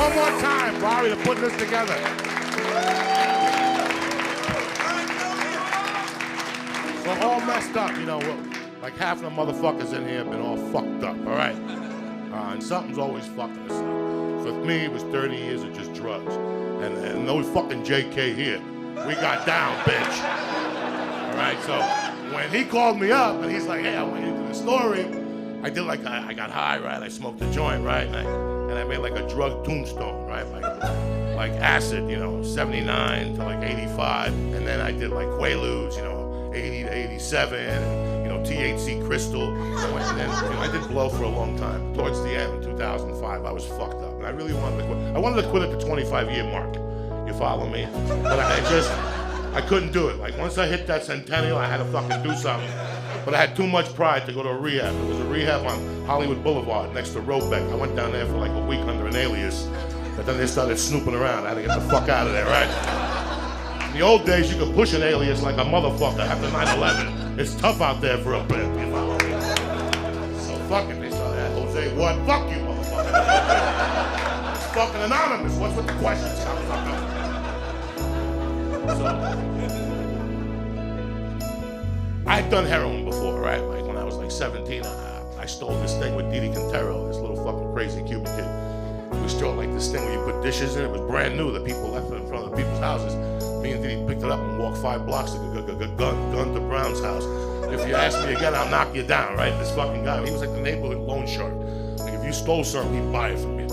One more time, Barry, to putting this together. So all messed up, you know, like half of the motherfuckers in here have been all fucked up, all right? And something's always fucking us up. For me, it was 30 years of just drugs. And no fucking JK here. We got down, bitch. All right, so when he called me up and he's like, hey, I want you to do the story, I did like, I got high, right? I smoked a joint, right? And I made like a drug tombstone, right? Like acid, you know, 79 to like 85. And then I did like Quaaludes, you know, 80 to 87, and, you know, THC crystal. And then, you know, I did blow for a long time. Towards the end, in 2005, I was fucked up. And I really wanted to quit. I wanted to quit at the 25-year mark. You follow me? But I couldn't do it. Like, once I hit that centennial, I had to fucking do something. But I had too much pride to go to a rehab. There was a rehab on Hollywood Boulevard next to Robeck. I went down there for like a week under an alias. But then they started snooping around. I had to get the fuck out of there, right? In the old days, you could push an alias like a motherfucker after 9/11. It's tough out there for a bit, you follow me? So fuck it, they started at Jose, what? Fuck you, motherfucker. It's fucking anonymous. What's with the questions, motherfucker? So, I'd done heroin before, right? Like when I was like 17, I stole this thing with Didi Quintero, this little fucking crazy Cuban kid. We stole like this thing where you put dishes in. It was brand new that people left in front of the people's houses. Me and Didi picked it up and walked 5 blocks to gun to Brown's house. If you ask me again, I'll knock you down, right? This fucking guy, he was like the neighborhood loan shark. Like if you stole something, he'd buy it from you.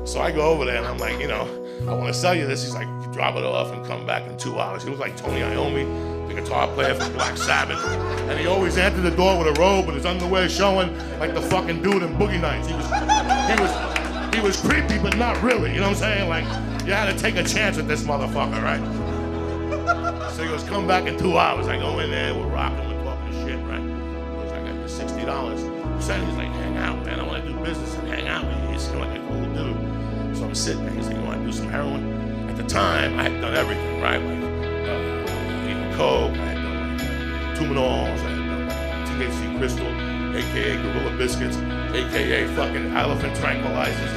So I go over there and I'm like, you know, I want to sell you this. He's like, you drop it off and come back in 2 hours. He was like Tony Iommi, the guitar player from Black Sabbath. And he always entered the door with a robe with his underwear showing like the fucking dude in Boogie Nights. He was creepy, but not really, you know what I'm saying? Like, you had to take a chance with this motherfucker, right? So he goes, come back in 2 hours. I go in there, we're rocking, we're talking shit, right? He goes, I got you $60. He said, he's like, hang out, man. I want to do business and hang out with you. He seemed like a cool dude. So I'm sitting there, he's like, you want to do some heroin? At the time, I had done everything, right? Like, you know, coke, I had done like Tumanols, I had done like THC crystal, AKA Gorilla Biscuits, AKA fucking elephant tranquilizers.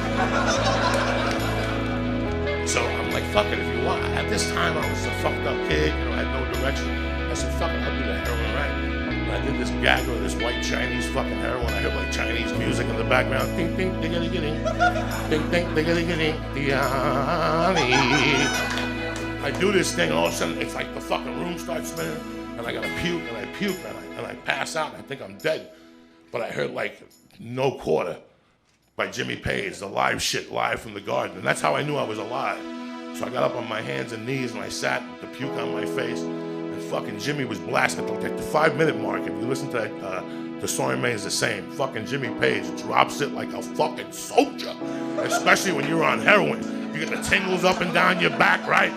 So I'm like, fuck it if you want. At this time, I was a fucked up kid, you know, I had no direction. I said, fuck it, I'll do the heroin, right? And I did this gag with this white Chinese fucking heroin. I heard like Chinese music in the background. Ding, ding, diggity, ding. Ding, ding, diggity, ding. I do this thing, and all of a sudden, it's like the fucking room starts spinning, and I gotta puke, and I puke, and I pass out, and I think I'm dead. But I heard like No Quarter by Jimmy Page, the live shit, live from the Garden. And that's how I knew I was alive. So I got up on my hands and knees and I sat with the puke on my face. And fucking Jimmy was blasting at the 5-minute mark. If you listen to that, the song remains the same. Fucking Jimmy Page drops it like a fucking soldier. Especially when you're on heroin. You get the tingles up and down your back, right?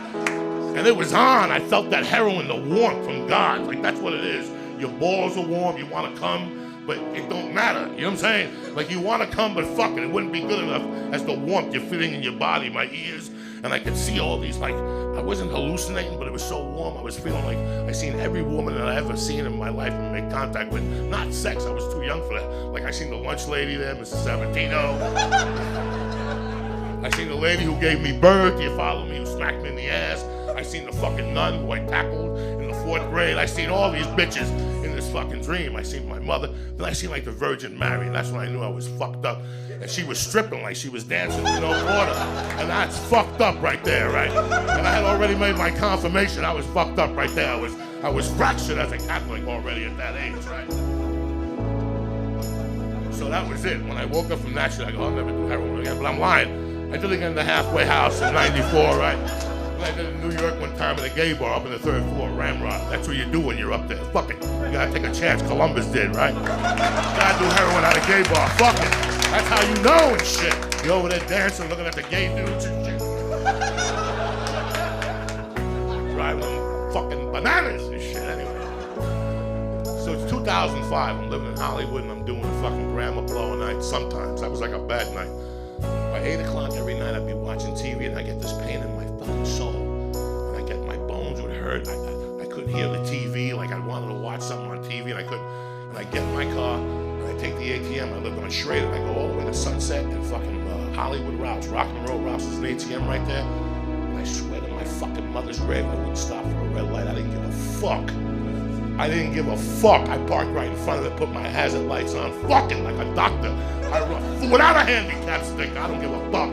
And it was on. I felt that heroin, the warmth from God. Like that's what it is. Your balls are warm, you want to come. But it don't matter, you know what I'm saying? Like you want to come, but fuck it wouldn't be good enough as the warmth you're feeling in your body, my ears, and I could see all these, like, I wasn't hallucinating, but it was so warm, I was feeling like I seen every woman that I ever seen in my life and make contact with. Not sex, I was too young for that. Like I seen the lunch lady there, Mrs. Sabatino. I seen the lady who gave me birth, you follow me, who smacked me in the ass. I seen the fucking nun who I tackled in the 4th grade. I seen all these bitches in this fucking dream. I seen my mother. Then I seen like the Virgin Mary, and that's when I knew I was fucked up. And she was stripping like she was dancing with no water. And that's fucked up right there, right? And I had already made my confirmation. I was fucked up right there. I was fractured as a Catholic already at that age, right? So that was it. When I woke up from that shit, I go, I'll never do heroin again. But I'm lying. I did it again in the halfway house in '94, right? I did it in New York one time at a gay bar up in the 3rd floor, Ramrod. That's what you do when you're up there. Fuck it. You gotta take a chance. Columbus did, right? You gotta do heroin at a gay bar. Fuck it. That's how you know and shit. You over there dancing, looking at the gay dudes and shit. Driving them fucking bananas and shit, anyway. So it's 2005. I'm living in Hollywood and I'm doing a fucking grandma blow a night sometimes. That was like a bad night. By 8 o'clock every night I'd be watching TV and I get this pain in my fucking soul. And I get my bones would hurt. I couldn't hear the TV, like I wanted to watch something on TV and I couldn't. And I get in my car and I take the ATM. I lived on Schrader and I go all the way to Sunset and fucking Hollywood Routes, Rock and Roll Routes. There's an ATM right there. And I swear to my fucking mother's grave, I wouldn't stop for a red light. I didn't give a fuck. I didn't give a fuck. I parked right in front of it, put my hazard lights on, fucking like a doctor. I run without a handicap stick. I don't give a fuck.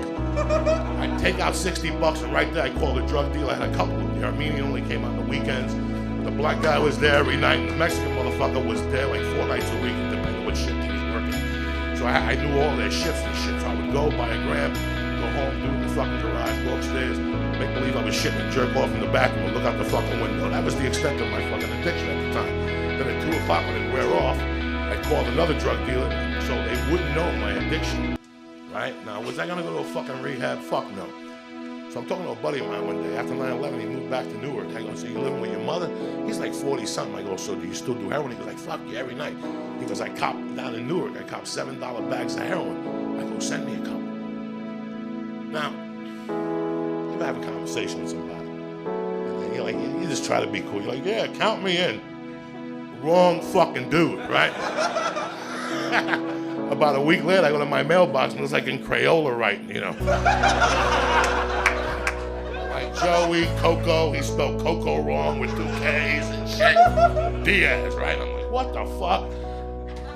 I take out $60 and right there I called a drug dealer. I had a couple of them. The Armenian only came on the weekends. The black guy was there every night, and the Mexican motherfucker was there like 4 nights a week, depending on what shift he was working. So I knew all their shifts and shit. So I would go buy a gram, go home, do it in the fucking garage, go upstairs, make believe I was shitting and jerk off in the bathroom and look out the fucking window. That was the extent of my fucking addiction at the time. Then at 2 o'clock when it wear off, I called another drug dealer so they wouldn't know my addiction. Right? Now, was I gonna go to a fucking rehab? Fuck no. So I'm talking to a buddy of mine one day. After 9/11, he moved back to Newark. I go, so you living with your mother? He's like 40-something. I go, so do you still do heroin? He goes like, fuck yeah, every night. He goes, I cop down in Newark. I cop $7 bags of heroin. I go, send me a couple. Now, you ever have a conversation with somebody? And then you're like, you just try to be cool. You're like, yeah, count me in. Wrong fucking dude, right? About a week later, I go to my mailbox and it's like in Crayola writing, you know. Like Joey, CoCo, he spelled CoCo wrong with 2 K's and shit. Diaz, right? I'm like, what the fuck?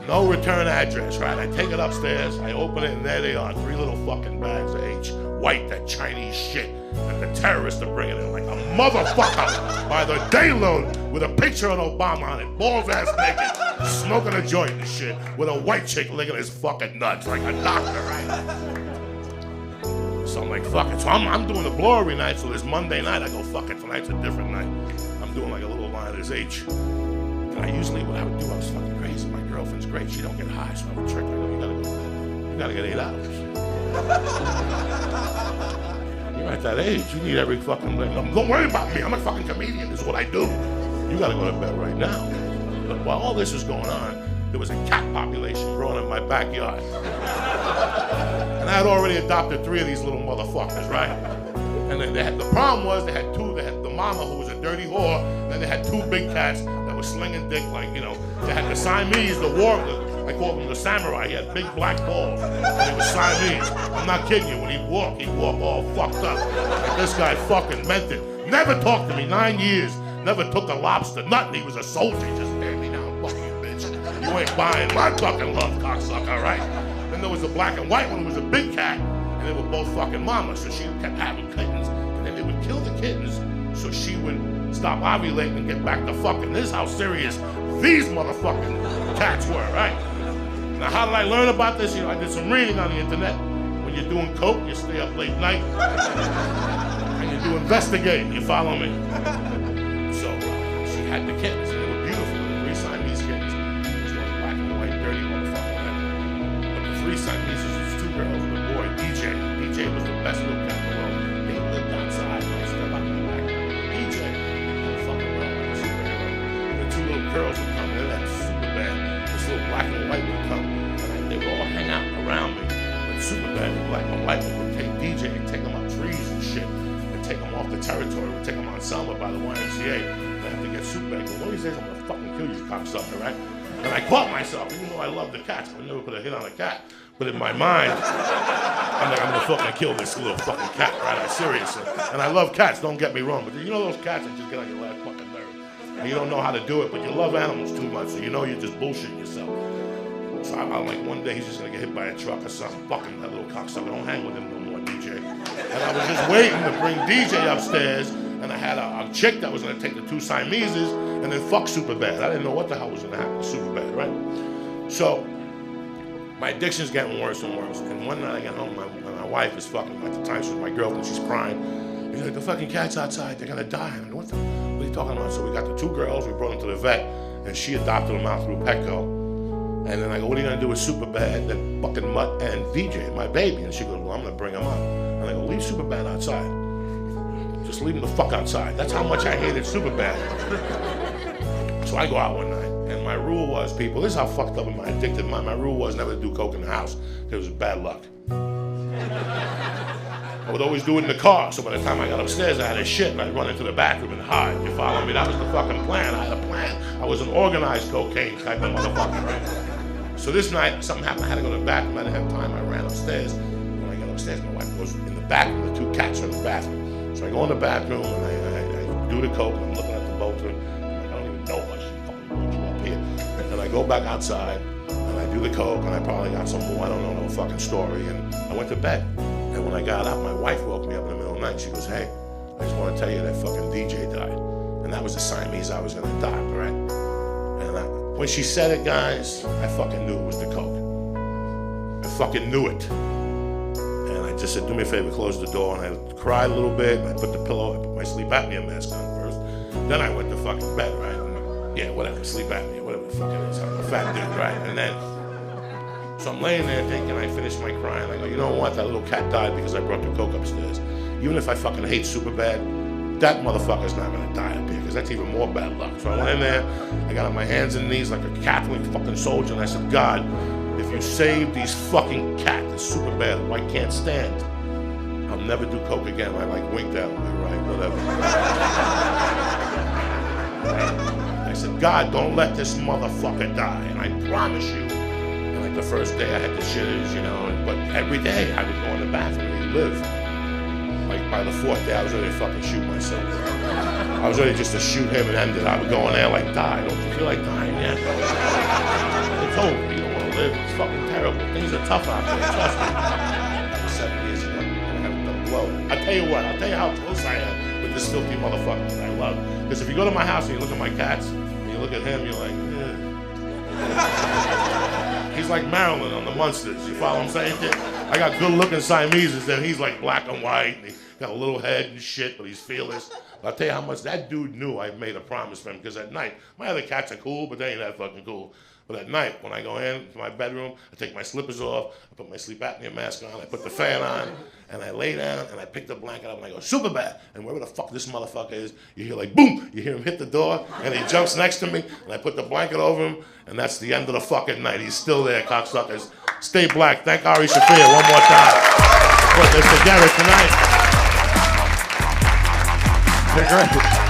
No return address, right? I take it upstairs, I open it, and there they are, 3 little fucking bags of H. White, that Chinese shit that the terrorists are bringing in like a motherfucker by the dayload with a picture of Obama on it, balls ass naked, smoking a joint and shit, with a white chick licking his fucking nuts like a doctor, right? So I'm like, fuck it. So I'm doing the blow every night, so this Monday night, I go, fuck it, tonight's a different night. I'm doing like a little line of this H. And I usually, what I would do, I was fucking crazy. My girlfriend's great, she don't get high, so I would trick her. I go, you gotta go to bed. You gotta get 8 hours. You're at that age, you need every fucking thing. Don't worry about me, I'm a fucking comedian, this is what I do. You gotta go to bed right now. But while all this was going on, there was a cat population growing in my backyard. And I had already adopted 3 of these little motherfuckers, right? And then they had, the problem was they had 2, they had the mama who was a dirty whore, and then they had 2 big cats that were slinging dick like, you know, they had the Siamese, the warrior. I called him the samurai. He had big black balls. And he was Siamese. I'm not kidding you. When he'd walk all fucked up. Like this guy fucking meant it. Never talked to me. 9 years. Never took a lobster. Nothing. He was a soldier. He just stared me down. Fuck you, bitch. You ain't buying my fucking love, cocksucker, right? Then there was the black and white one who was a big cat. And they were both fucking mamas. So she kept having kittens. And then they would kill the kittens so she would stop ovulating and get back to fucking. This is how serious these motherfucking cats were, right? Now, how did I learn about this? You know, I did some reading on the internet. When you're doing coke, you stay up late night, and you do investigating. You follow me? So she had the kittens, and they were beautiful. The 3 Siamese kittens. This one black and white, dirty motherfucker. Right? But the 3 Siamese was 2 girls and a boy. DJ was the best little cat in the world. They lived outside. And I step out my back. DJ, I'm fucking well, like a superhero. And the 2 little girls would come in. That's super bad. This little black and white would come, and they would all hang out around me. But Superbad, the black and white would take DJ and take them up trees and shit, and take them off the territory. We'd take them on Selma by the YMCA. And I have to get Superbad. But one of these days, I'm gonna fucking kill you, cocksucker, right? And I caught myself, even though I love the cats, I would never put a hit on a cat. But in my mind, I'm like, I'm gonna fucking kill this little fucking cat, right? I'm serious. And I love cats, don't get me wrong, but you know those cats that just get on your last fucking nerve. And you don't know how to do it, but you love animals too much, so you know you're just bullshitting yourself. So I'm like, one day he's just gonna get hit by a truck or something. Fucking that little cocksucker, don't hang with him no more, DJ. And I was just waiting to bring DJ upstairs, and I had a chick that was gonna take the 2 Siameses and then fuck Superbad. I didn't know what the hell was gonna happen to Superbad, right? So my addiction's getting worse and worse. And one night I get home, my wife is fucking, at the time she was my girlfriend, she's crying. He's like, the fucking cat's outside, they're gonna die. I'm like, what are you talking about? So we got the 2 girls, we brought them to the vet, and she adopted them out through Petco. And then I go, what are you gonna do with Superbad, then fucking Mutt and DJ, my baby? And she goes, well, I'm gonna bring them up. And I go, leave Superbad outside. Just leave him the fuck outside. That's how much I hated Superbad. So I go out one night, and my rule was, people, this is how fucked up in my addicted mind. My rule was never to do coke in the house, because it was bad luck. I would always do it in the car, so by the time I got upstairs, I had a shit, and I'd run into the bathroom and hide. You follow me? That was the fucking plan. I had a plan. I was an organized cocaine type of motherfucker, right? So this night, something happened. I had to go to the bathroom. I didn't have time. I ran upstairs. When I got upstairs. My wife goes in the bathroom. The two cats are in the bathroom. So I go in the bathroom and I do the coke. And I'm looking at the both of them. I'm like, I don't even know much. A couple of you up here. And then I go back outside and I do the coke and I probably got some more. I don't know, no fucking story. And I went to bed. And when I got up, my wife woke me up in the middle of the night. She goes, hey, I just want to tell you that fucking DJ died. And that was the Siamese I was gonna die, right? And when she said it, guys, I fucking knew it was the coke. I fucking knew it. And I just said, do me a favor, close the door. And I cried a little bit, and I put the pillow, I put my sleep apnea mask on first. Then I went to fucking bed, right? And yeah, whatever, sleep apnea, whatever the fuck it is. I'm a fat dude, right? And then, so I'm laying there thinking, I finished my crying. I go, you know what? That little cat died because I brought the coke upstairs. Even if I fucking hate super bad, that motherfucker's not gonna die up here, because that's even more bad luck. So I went in there, I got on my hands and knees like a Catholic fucking soldier, and I said, God, if you save these fucking cats, it's super bad, who I can't stand, I'll never do coke again. I like winked at him, like, right, whatever. I said, God, don't let this motherfucker die, and I promise you. And like the first day I had the shitters, you know, but every day I would go in the bathroom and he'd live. Like by the fourth day, I was ready to fucking shoot myself. I was ready just to shoot him and end it. I would go in there like, die. Don't you feel like dying yet? It's over. You don't want to live. It's fucking terrible. Things are tough out there. Trust me. That was 7 years ago. I haven't done blow. I'll tell you what. I'll tell you how close I am with this filthy motherfucker that I love. Because if you go to my house and you look at my cats, and you look at him, you're like, he's like Marilyn on the Munsters. You follow what I'm saying, kid? I got good-looking Siameses, and he's like black and white, and he got a little head and shit, but he's fearless. But I'll tell you how much that dude knew I made a promise for him, because at night, my other cats are cool, but they ain't that fucking cool. But at night, when I go into my bedroom, I take my slippers off, I put my sleep apnea mask on, I put the fan on, and I lay down, and I pick the blanket up, and I go, super bad. And wherever the fuck this motherfucker is, you hear like, boom, you hear him hit the door, and he jumps next to me, and I put the blanket over him, and that's the end of the fucking night. He's still there, cocksuckers. Stay black. Thank Ari Shaffir one more time. Put this together tonight. They're great.